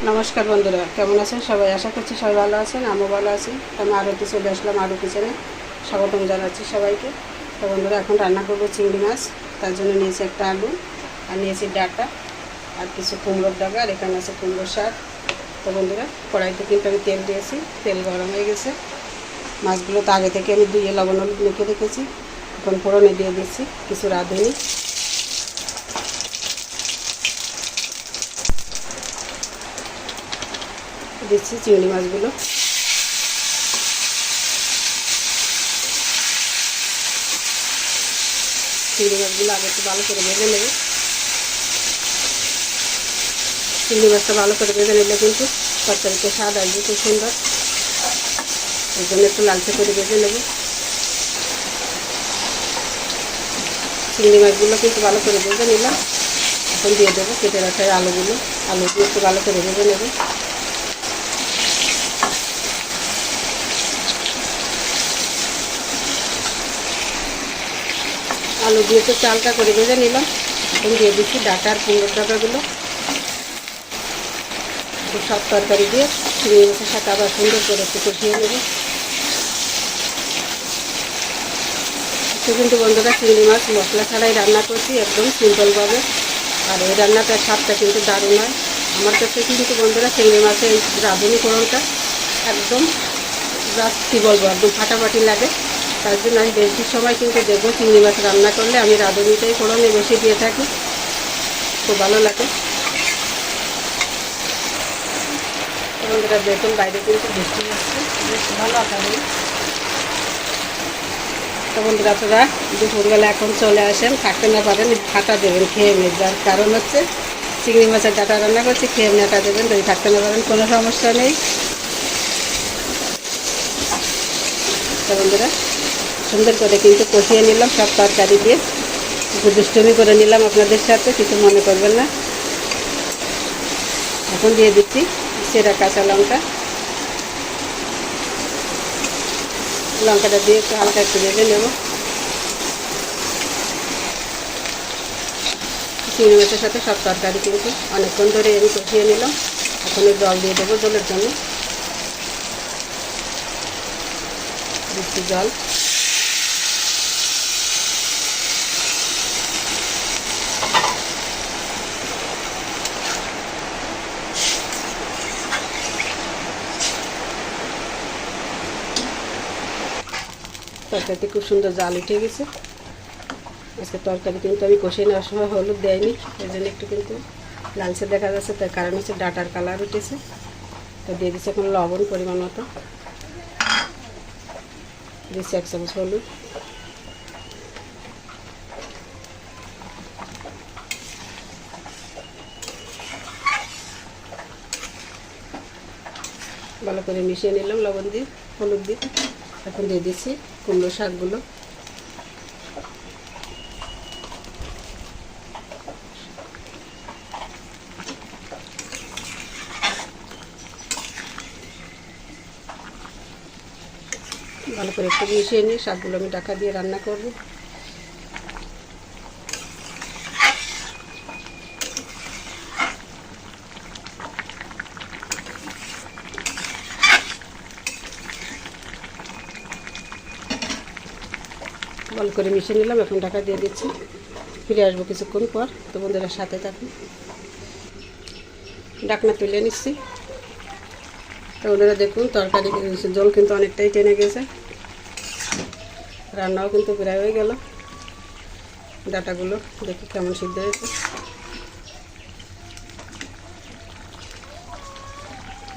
নমস্কার বন্ধুরা, কেমন আছেন সবাই? আশা করছি সবাই ভালো আছেন, আমিও ভালো আছি। আমি আরতি চলে আসলাম আরও কিচেনে। স্বাগতম জানাচ্ছি সবাইকে। তো বন্ধুরা, এখন রান্না করবো চিংড়ি মাছ। তার জন্য নিয়েছি একটা আলু, আর নিয়েছি ডাঁটা, আর কিছু কুমড়োর ডাগা, আর এখানে আছে কুমড়োর শাক। তো বন্ধুরা, কড়াইতে কিন্তু আমি তেল দিয়েছি, তেল গরম হয়ে গেছে। মাছগুলো তো আগে থেকে আমি ধুয়ে লবণ হলুদ মেখে রেখেছি। এখন ফোড়নে দিয়ে দিচ্ছি কিছু রাঁধুনি, দিচ্ছি চিংড়ি মাছগুলো। চিংড়ি মাছগুলো আগে একটু ভালো করে ভেজে নেবে। চিংড়ি মাছটা ভালো করে ভেজে নিলে কিন্তু তরকারিতে স্বাদ আসবে খুব সুন্দর। এই জন্য একটু লালচে করে ভেজে নেব। চিংড়ি মাছগুলো কিন্তু ভালো করে ভেজে নিলাম। এখন দিয়ে দেবো কেটে রাখা আলুগুলো। আলু দিয়ে একটু ভালো করে ভেজে নেব। আলু দিয়ে একটু চালটা করে ভেজে নিলাম। এখন দিয়ে দিচ্ছি ডাঁটা আর কুমড়োর ডাঁটাগুলো। সব তরকারি দিয়ে চিংড়ি মাছের সাথে আবার সুন্দর করে একটু কষিয়ে নেব। কিন্তু বন্ধুরা, চিংড়ি মাছ মশলা ছাড়াই রান্না করছি, একদম সিম্পলভাবে। আর এই রান্নাটার স্বাদটা কিন্তু দারুণ হয়। আমার কাছে কিন্তু বন্ধুরা চিংড়ি মাছের এই রাঁধুনি ফোড়নটা একদম জাস্ট কী বলবো, একদম ফাটাফাটি লাগে। তার জন্য আমি বেশি সময় কিন্তু দেখবো চিংড়ি মাছ রান্না করলে আমি রাঁধুনিটাই ফোড়নে বেশি দিয়ে থাকি, খুব ভালো লাগে। বন্ধুরা দেখুন, বাইরে কিন্তু বৃষ্টি হচ্ছে, বেশ ভালো আকারে। তো বন্ধুরা, আপনারা দুপুরবেলা এখন চলে আসেন, থাকতে না পারেন ফাটা দেবেন খেয়ে নিয়ে। যার কারণ হচ্ছে চিংড়ি মাছের ডাঁটা রান্না করছি, খেয়ে নেটা দেবেন। যদি থাকতে না পারেন কোনো সমস্যা নেই। তো বন্ধুরা, সুন্দর করে কিন্তু কষিয়ে নিলাম সব তরকারি দিয়ে। একটু দুষ্টুমি করে নিলাম আপনাদের সাথে, কিছু মনে করবেন না। এখন দিয়ে দিচ্ছি সেরা কাঁচা লঙ্কা। লঙ্কাটা দিয়ে একটু হালকা একটু ভেজে নেব। চিংড়ি মাছের সাথে সব তরকারি কিন্তু অনেকক্ষণ ধরে আমি কষিয়ে নিলাম। এখন জল দিয়ে দেবো জলের জন্য। দিচ্ছি জল। তরকারিতে খুব সুন্দর জাল উঠে গেছে। আজকে তরকারি কিন্তু আমি কষিয়ে নেওয়ার সময় হলুদ দেয়নি, এই জন্য একটু কিন্তু লালচে দেখা যাচ্ছে। তার কারণ হচ্ছে ডাঁটার কালার উঠেছে। তো দিয়ে দিচ্ছি এখন লবণ পরিমাণ মতো, দিচ্ছি 1 চামচ হলুদ, ভালো করে মিশিয়ে নিলাম লবণ দিয়ে হলুদ দিয়ে। এখন দিয়ে দিচ্ছি কুমড়ো শাকগুলো। ভালো করে একটু মিশিয়ে নিয়ে শাকগুলো আমি ঢাকা দিয়ে রান্না করব। ভালো করে মিশিয়ে নিলাম, এখন ঢাকা দিয়ে দিচ্ছি। ফিরে আসবো কিছুক্ষণ পর। তো বন্ধুরা সাথে থাকুন। ঢাকনা তুলে নিচ্ছি। তো বন্ধুরা দেখুন, তরকারি জল কিন্তু অনেকটাই টেনে গেছে, রান্নাও কিন্তু প্রায় হয়ে গেল। ডাঁটাগুলো দেখি কেমন সিদ্ধ হয়েছে।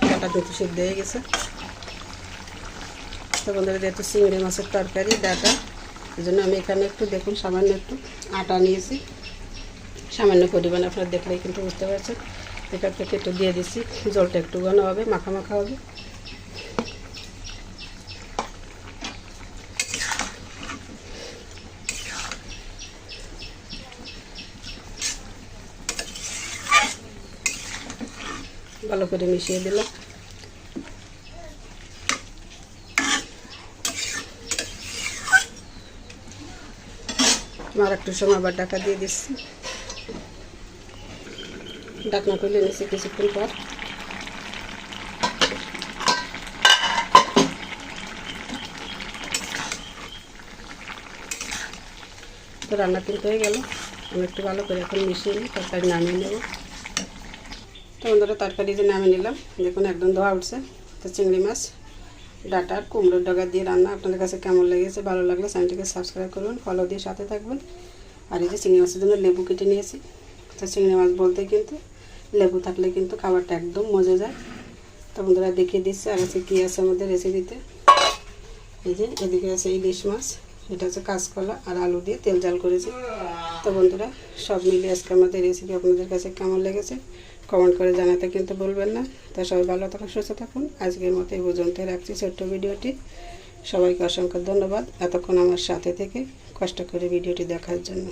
ডাঁটা কিন্তু সিদ্ধ হয়ে গেছে। তো বন্ধুরা, যেহেতু চিংড়ি মাছের তরকারি ডাঁটা, এই জন্য আমি এখানে একটু দেখুন সামান্য একটু আটা নিয়েছি, সামান্য পরিমাণ। আপনারা দেখলেই কিন্তু বুঝতে পারছেন। এখান থেকে একটু দিয়ে দিচ্ছি, জলটা একটু ঘন হবে, মাখা মাখা হবে। ভালো করে মিশিয়ে দিলাম। আর একটু সময় আবার ঢাকা দিয়ে দিচ্ছি। ঢাকনা খুলে নিচ্ছি কিছুক্ষণ পর। তো রান্না কিন্তু হয়ে গেল। আমি একটু ভালো করে এখন মিশিয়ে নিই, তরকারি নামিয়ে নেব। তো বন্ধুরা তরকারি যে নামিয়ে নিলাম, দেখুন একদম ধোয়া উঠছে। তো চিংড়ি মাছ ডাটা আর কুমড়োর ডগা দিয়ে রান্না আপনাদের কাছে কেমন লেগেছে, ভালো লাগলে চ্যানেলটিকে সাবস্ক্রাইব করবেন, ফলো দিয়ে সাথে থাকবেন। আর এই যে চিংড়ি মাছের জন্য লেবু কেটে নিয়েছি। তো চিংড়ি মাছ বলতে কিন্তু লেবু থাকলে কিন্তু খাবারটা একদম মজে যায়। তো বন্ধুরা দেখিয়ে দিচ্ছে আর আছে কী আছে আমাদের রেসিপিতে। এই যে এদিকে আছে ইলিশ মাছ, এটা হচ্ছে কাঁচকলা আর আলু দিয়ে তেল জাল করেছি। তো বন্ধুরা সব মিলিয়ে আজকে আমাদের রেসিপি আপনাদের কাছে কেমন লেগেছে কমেন্ট করে জানাতে কিন্তু বলবেন না। তা সবাই ভালো থাকুন, সুস্থ থাকুন। আজকের মতো এই পর্যন্ত রাখছি ছোট্ট ভিডিওটি। সবাইকে অসংখ্য ধন্যবাদ এতক্ষণ আমার সাথে থেকে কষ্ট করে ভিডিওটি দেখার জন্য।